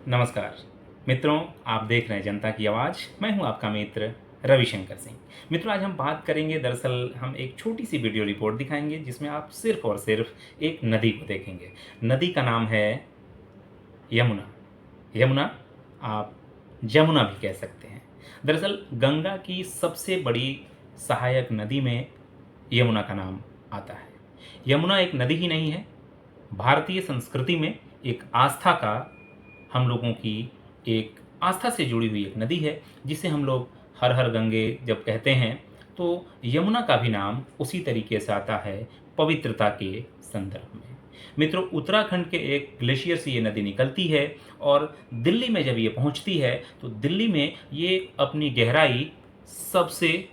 नमस्कार मित्रों, आप देख रहे हैं जनता की आवाज़। मैं हूं आपका मित्र रविशंकर सिंह। मित्रों, आज हम बात करेंगे, दरअसल हम एक छोटी सी वीडियो रिपोर्ट दिखाएंगे जिसमें आप सिर्फ और सिर्फ एक नदी को देखेंगे। नदी का नाम है यमुना। यमुना, आप जमुना भी कह सकते हैं। दरअसल गंगा की सबसे बड़ी सहायक नदी में यमुना का नाम आता है। यमुना एक नदी ही नहीं है, भारतीय संस्कृति में एक आस्था का, हम लोगों की एक आस्था से जुड़ी हुई एक नदी है, जिसे हम लोग हर हर गंगे जब कहते हैं तो यमुना का भी नाम उसी तरीके से आता है, पवित्रता के संदर्भ में। मित्रों, उत्तराखंड के एक ग्लेशियर से ये नदी निकलती है और दिल्ली में जब ये पहुंचती है तो दिल्ली में ये अपनी गहराई सबसे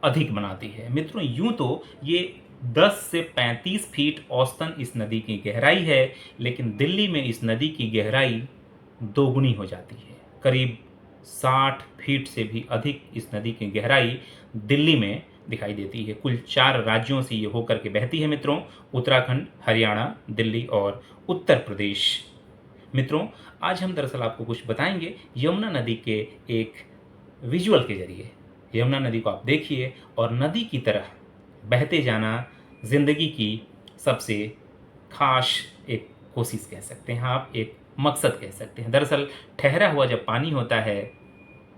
अधिक बनाती है। मित्रों, यूं तो ये 10 से 35 फीट औसतन इस नदी की गहराई है, लेकिन दिल्ली में इस नदी की गहराई दोगुनी हो जाती है। करीब 60 फीट से भी अधिक इस नदी की गहराई दिल्ली में दिखाई देती है। कुल 4 राज्यों से ये होकर के बहती है मित्रों, उत्तराखंड, हरियाणा, दिल्ली और उत्तर प्रदेश। मित्रों, आज हम दरअसल आपको कुछ बताएंगे यमुना नदी के एक विजुअल के जरिए। यमुना नदी को आप देखिए और नदी की तरह बहते जाना ज़िंदगी की सबसे खास एक कोशिश कह सकते हैं आप, एक मकसद कह सकते हैं। दरअसल ठहरा हुआ जब पानी होता है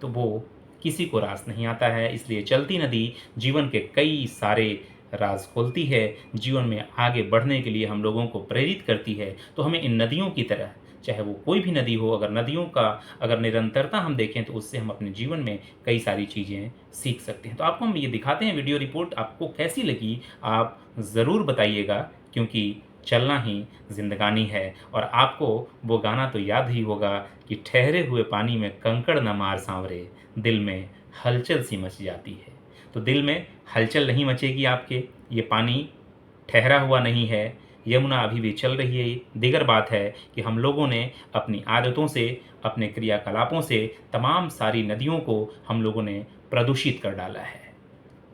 तो वो किसी को रास नहीं आता है, इसलिए चलती नदी जीवन के कई सारे राज खोलती है, जीवन में आगे बढ़ने के लिए हम लोगों को प्रेरित करती है। तो हमें इन नदियों की तरह, चाहे वो कोई भी नदी हो, अगर नदियों का अगर निरंतरता हम देखें तो उससे हम अपने जीवन में कई सारी चीज़ें सीख सकते हैं। तो आपको हम ये दिखाते हैं वीडियो रिपोर्ट, आपको कैसी लगी आप ज़रूर बताइएगा, क्योंकि चलना ही ज़िंदगानी है। और आपको वो गाना तो याद ही होगा कि ठहरे हुए पानी में कंकड़ न मार सांवरे, दिल में हलचल सी मच जाती है। तो दिल में हलचल नहीं मचेगी आपके, ये पानी ठहरा हुआ नहीं है, यमुना अभी भी चल रही है। दीगर बात है कि हम लोगों ने अपनी आदतों से, अपने क्रियाकलापों से तमाम सारी नदियों को हम लोगों ने प्रदूषित कर डाला है।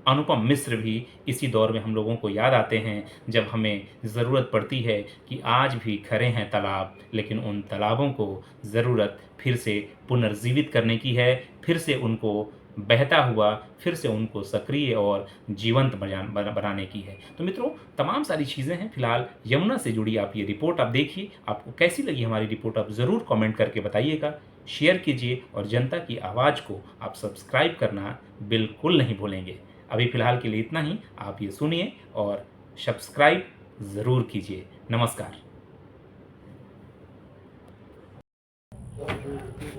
अनुपम मिश्र भी इसी दौर में हम लोगों को याद आते हैं, जब हमें ज़रूरत पड़ती है कि आज भी खरे हैं तालाब, लेकिन उन तालाबों को ज़रूरत फिर से पुनर्जीवित करने की है, फिर से उनको बहता हुआ, फिर से उनको सक्रिय और जीवंत बनाने की है। तो मित्रों, तमाम सारी चीज़ें हैं। फिलहाल यमुना से जुड़ी आप ये रिपोर्ट आप देखिए, आपको कैसी लगी हमारी रिपोर्ट आप ज़रूर कमेंट करके बताइएगा, शेयर कीजिए और जनता की आवाज़ को आप सब्सक्राइब करना बिल्कुल नहीं भूलेंगे। अभी फ़िलहाल के लिए इतना ही, आप ये सुनिए और सब्सक्राइब ज़रूर कीजिए। नमस्कार।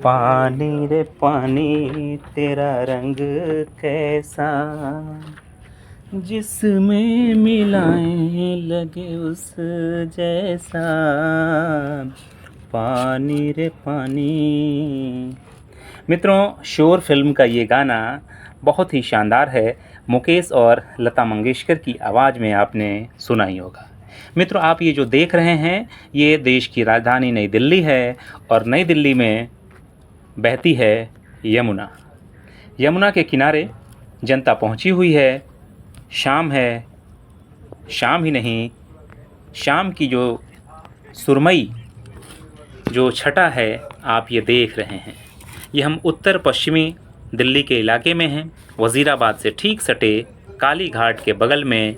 पानी रे पानी तेरा रंग कैसा, जिसमें मिलाएं लगे उस जैसा। पानी रे पानी। मित्रों, शोर फिल्म का ये गाना बहुत ही शानदार है। मुकेश और लता मंगेशकर की आवाज़ में आपने सुना ही होगा। मित्रों, आप ये जो देख रहे हैं, ये देश की राजधानी नई दिल्ली है और नई दिल्ली में बहती है यमुना। यमुना के किनारे जनता पहुंची हुई है। शाम है, शाम ही नहीं, शाम की जो सुरमई जो छटा है आप ये देख रहे हैं। ये हम उत्तर पश्चिमी दिल्ली के इलाके में हैं, वज़ीराबाद से ठीक सटे काली घाट के बगल में।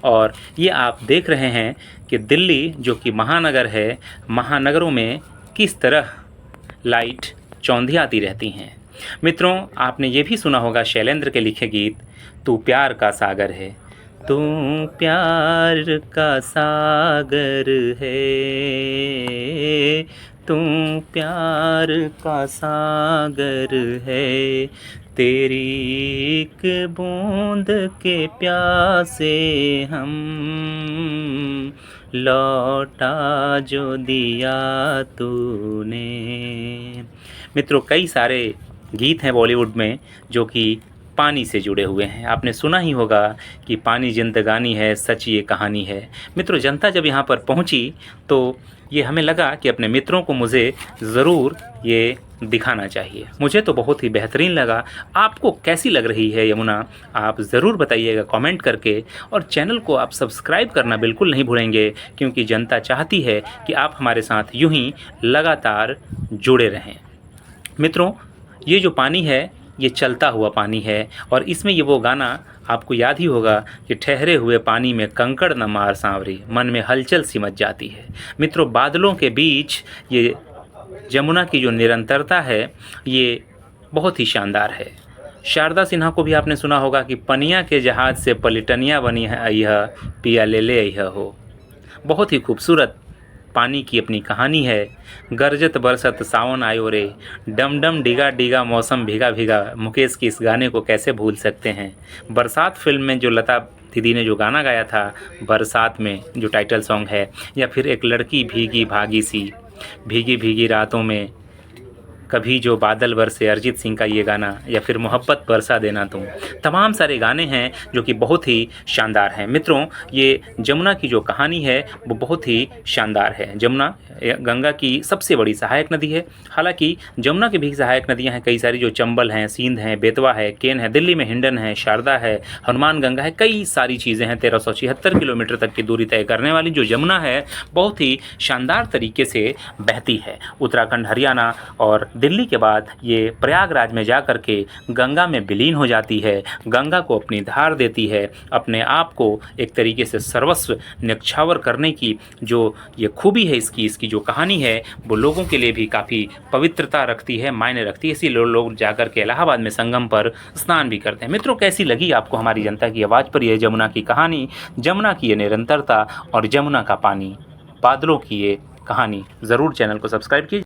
और ये आप देख रहे हैं कि दिल्ली जो कि महानगर है, महानगरों में किस तरह लाइट चौंधियाती रहती हैं। मित्रों, आपने ये भी सुना होगा शैलेंद्र के लिखे गीत, तू प्यार का सागर है, तू प्यार का सागर है, तू प्यार का सागर है, तेरी एक बूंद के प्यासे हम, लौटा जो दिया तूने। मित्रों, कई सारे गीत हैं बॉलीवुड में जो कि पानी से जुड़े हुए हैं। आपने सुना ही होगा कि पानी जिंदगानी है, सच ये कहानी है। मित्रों, जनता जब यहाँ पर पहुँची तो ये हमें लगा कि अपने मित्रों को मुझे ज़रूर ये दिखाना चाहिए। मुझे तो बहुत ही बेहतरीन लगा। आपको कैसी लग रही है यमुना, आप ज़रूर बताइएगा कमेंट करके, और चैनल को आप सब्सक्राइब करना बिल्कुल नहीं भूलेंगे, क्योंकि जनता चाहती है कि आप हमारे साथ यूं ही लगातार जुड़े रहें। मित्रों, ये जो पानी है ये चलता हुआ पानी है, और इसमें ये वो गाना आपको याद ही होगा कि ठहरे हुए पानी में कंकड़ न मार सांवरी, मन में हलचल सी मच जाती है। मित्रों, बादलों के बीच ये जमुना की जो निरंतरता है ये बहुत ही शानदार है। शारदा सिन्हा को भी आपने सुना होगा कि पनिया के जहाज से पलिटनिया बनी है अइहा, पिया ले ले अइहा हो। बहुत ही खूबसूरत पानी की अपनी कहानी है। गरजत बरसत सावन आयो रे, डम डम डिगा डिगा मौसम भीगा भीगा। मुकेश की इस गाने को कैसे भूल सकते हैं। बरसात फिल्म में जो लता दीदी ने जो गाना गाया था, बरसात में जो टाइटल सॉन्ग है, या फिर एक लड़की भीगी भागी सी, भीगी भीगी रातों में कभी जो बादल बरसे, अरिजीत सिंह का ये गाना, या फिर मोहब्बत बरसा देना तुम, तमाम सारे गाने हैं जो कि बहुत ही शानदार हैं। मित्रों, ये जमुना की जो कहानी है वो बहुत ही शानदार है। जमुना गंगा की सबसे बड़ी सहायक नदी है। हालांकि जमुना की भी सहायक नदियां हैं कई सारी, जो चंबल हैं, सींध हैं, बेतवा है, केन है, दिल्ली में हिंडन है, शारदा है, हनुमान गंगा है, कई सारी चीज़ें हैं। 1376 किलोमीटर तक की दूरी तय करने वाली जो जमुना है बहुत ही शानदार तरीके से बहती है। उत्तराखंड, हरियाणा और दिल्ली के बाद ये प्रयागराज में जा कर के गंगा में विलीन हो जाती है। गंगा को अपनी धार देती है। अपने आप को एक तरीके से सर्वस्व न्यक्षावर करने की जो ये खूबी है इसकी जो कहानी है, वो लोगों के लिए भी काफ़ी पवित्रता रखती है, मायने रखती है। इसीलिए लोग जाकर के इलाहाबाद में संगम पर स्नान भी करते हैं। मित्रों, कैसी लगी आपको हमारी जनता की आवाज़ पर यह जमुना की कहानी, जमुना की ये निरंतरता और जमुना का पानी, बादलों की ये कहानी? ज़रूर चैनल को सब्सक्राइब कीजिए।